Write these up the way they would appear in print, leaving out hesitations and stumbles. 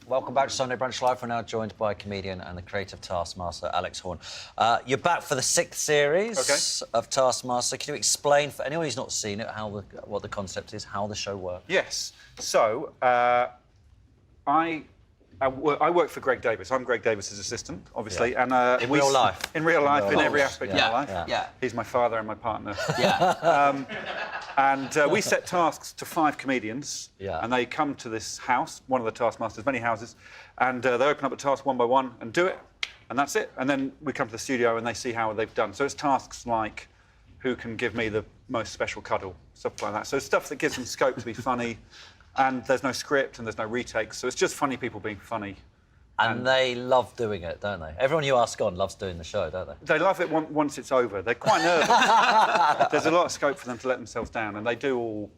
Welcome back to Sunday Brunch Live. We're now joined by comedian and the creative Taskmaster, Alex Horne. You're back for the 6th series of Taskmaster. Can you explain, for anyone who's not seen it, what the concept is, how the show works? Yes. So, I work for Greg Davis. I'm Greg Davis's assistant, obviously. Yeah. And in real life? In real life, in every aspect of my life. Yeah. He's my father and my partner. Yeah. We set tasks to 5 comedians, and they come to this house, one of the Taskmasters, many houses, and they open up a task one by one and do it, and that's it. And then we come to the studio and they see how they've done. So it's tasks like, who can give me the most special cuddle, stuff like that. So stuff that gives them scope to be funny, and there's no script and there's no retakes, so it's just funny people being funny. And they love doing it, don't they? Everyone you ask on loves doing the show, don't they? They love it once it's over. They're quite nervous. There's a lot of scope for them to let themselves down, and they do all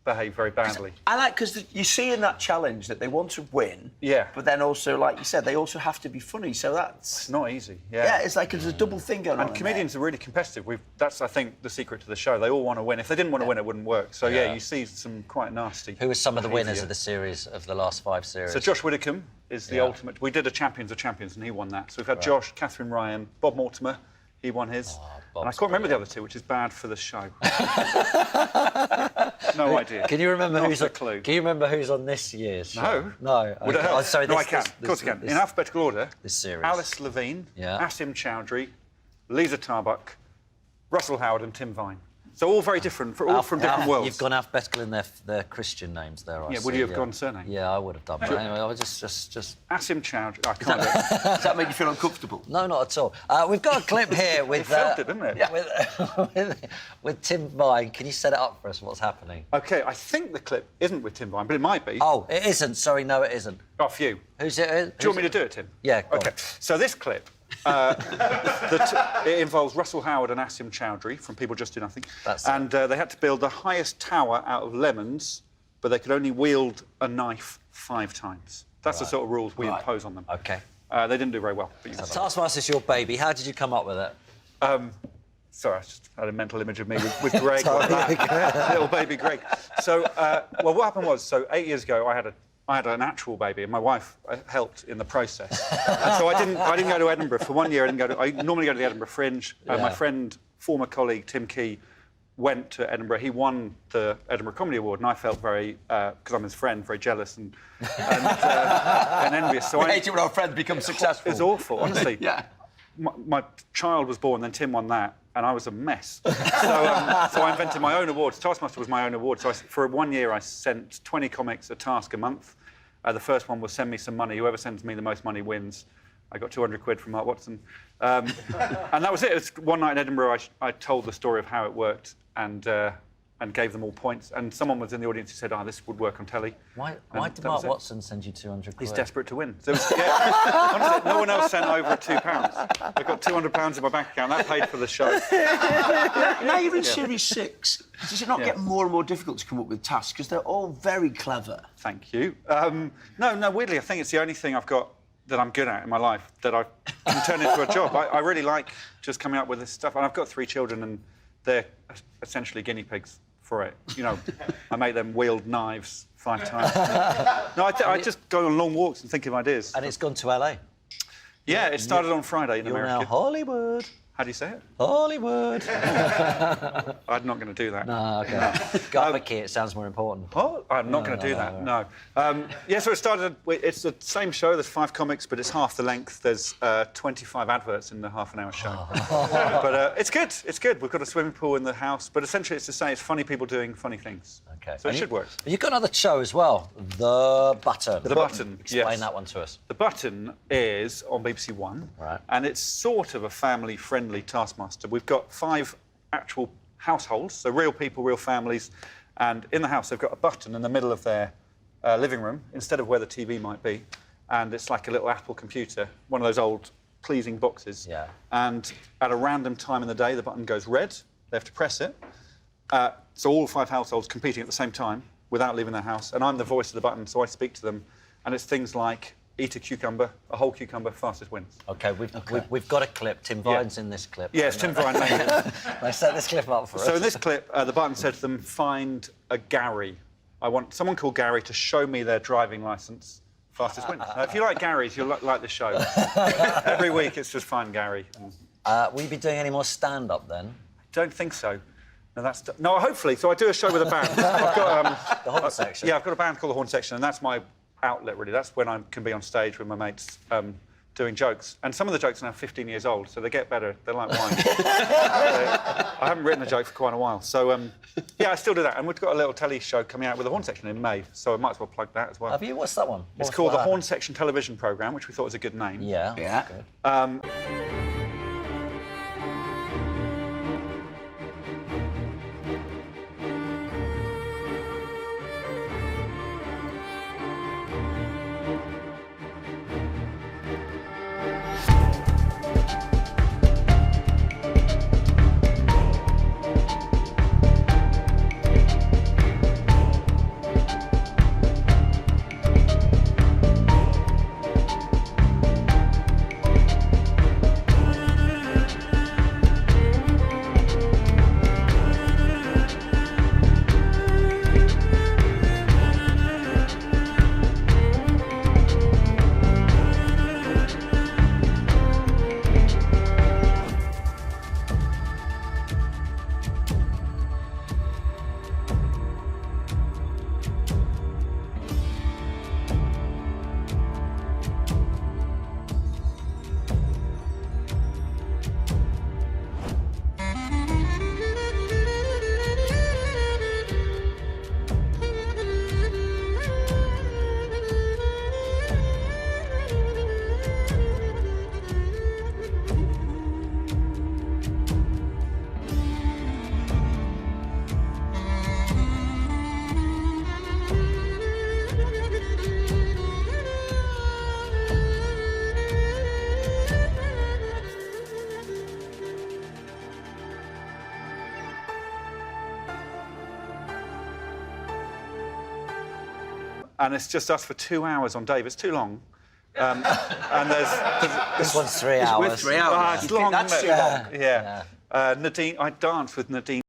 behave very badly. I like, because you see in that challenge that they want to win, but then also, like you said, they also have to be funny, so that's... It's not easy, Yeah, it's like there's a double thing going on. And comedians are really competitive. That's, I think, the secret to the show. They all want to win. If they didn't want to win, it wouldn't work. So, yeah, you see some quite nasty Who are some of the winners of the series, of the last 5 series? So Josh Widdicombe is the ultimate. We did a Champions of Champions, and he won that. So we've had Josh, Catherine Ryan, Bob Mortimer, he won his. And I can't remember the other 2, which is bad for the show. No idea. Can you remember who's a clue? Can you remember who's on this year's show? No. No. Would it help? Oh, sorry, no, I can. Of course I can. In alphabetical order. This series. Alice Levine, Asim Chowdhury, Lisa Tarbuck, Russell Howard and Tim Vine. So all very different, all from different worlds. You've gone alphabetical in their Christian names there, I see. Would you have gone surname? Yeah, I would have done. But anyway, I was just... Asim Chowdhury. I can't do it. Does that make you feel uncomfortable? No, not at all. We've got a clip here with... It felt it, didn't it? Yeah. with Tim Vine. Can you set it up for us, what's happening? OK, I think the clip isn't with Tim Vine, but it might be. Oh, it isn't. Sorry, no, it isn't. Off you. Who's it? Do you want me to do it, Tim? Yeah, go OK, so this clip... it involves Russell Howard and Asim Chowdhury from People Just Do Nothing. And they had to build the highest tower out of lemons, but they could only wield a knife 5 times. That's the sort of rules we impose on them. OK. They didn't do very well. But Taskmaster's your baby. How did you come up with it? Sorry, I just had a mental image of me with Greg like that. Little baby Greg. So, well, what happened was, so 8 years ago, I had an actual baby, and my wife helped in the process. And so I didn't go to Edinburgh for 1 year. I normally go to the Edinburgh Fringe. My friend, former colleague Tim Key, went to Edinburgh. He won the Edinburgh Comedy Award, and I felt very, because I'm his friend, very jealous and envious. So I hate it when our friends become successful. It's awful, honestly. My child was born, then Tim won that, and I was a mess. So I invented my own awards. Taskmaster was my own award. So for 1 year, I sent 20 comics a task a month. The first one was send me some money. Whoever sends me the most money wins. I got 200 quid from Mark Watson. And that was it. It was one night in Edinburgh, I told the story of how it worked and gave them all points. And someone was in the audience who said, this would work on telly. Why did Mark Watson send you 200 quid? He's desperate to win. So honestly, no one else sent over £2. I got £200 in my bank account. That paid for the show. Now you're in Series 6. Does it not get more and more difficult to come up with tasks? Because they're all very clever. Thank you. No, weirdly, I think it's the only thing I've got that I'm good at in my life that I can turn into a job. I really like just coming up with this stuff. And I've got 3 children, and they're essentially guinea pigs for it. You know, I make them wield knives 5 times. No, I just go on long walks and think of ideas. And it's gone to LA? Yeah, it started on Friday in America. You're now Hollywood. How do you say it? Hollywood. I'm not going to do that. No, OK. Garbage, it sounds more important. Oh, I'm not going to do that, no. Yeah, so it started... It's the same show. There's 5 comics, but it's half the length. There's 25 adverts in the half-an-hour show. But it's good. It's good. We've got a swimming pool in the house. But essentially, it's to say it's funny people doing funny things. OK. So it should work. You've got another show as well, The Button. The Button, Explain that one to us. The Button is on BBC One. Right. And it's sort of a family-friendly Taskmaster. We've got 5 actual households, so real people, real families, and in the house they've got a button in the middle of their living room instead of where the TV might be, and it's like a little Apple computer, one of those old pleasing boxes. Yeah. And at a random time in the day the button goes red. They have to press it. So all 5 households competing at the same time without leaving their house, and I'm the voice of the button, so I speak to them, and it's things like eat a cucumber, a whole cucumber, fastest wins. OK, we've got a clip. Tim Vine's in this clip. Yes, Tim Vine. Let's set this clip up for us. So in this clip, the button said to them, find a Gary. I want someone called Gary to show me their driving licence fastest wins. If you like Gary's, you'll like the show. Every week it's just find Gary. Will you be doing any more stand-up then? Don't think so. No, hopefully. So I do a show with a band. I've got The Horne section. Yeah, I've got a band called the Horne Section, and that's my outlet, really. That's when I can be on stage with my mates doing jokes. And some of the jokes are now 15 years old, so they get better. They're like wine. I haven't written a joke for quite a while. So, yeah, I still do that. And we've got a little telly show coming out with the Horne Section in May, so I might as well plug that as well. Have you? What's that one? It's called the Horne Section television programme, which we thought was a good name. Yeah. Yeah. Good. And it's just us for 2 hours on Dave. It's too long. And there's This one's 3 hours. With 3 hours. It's long, That's isn't too it? long. Yeah. Nadine, I danced with Nadine.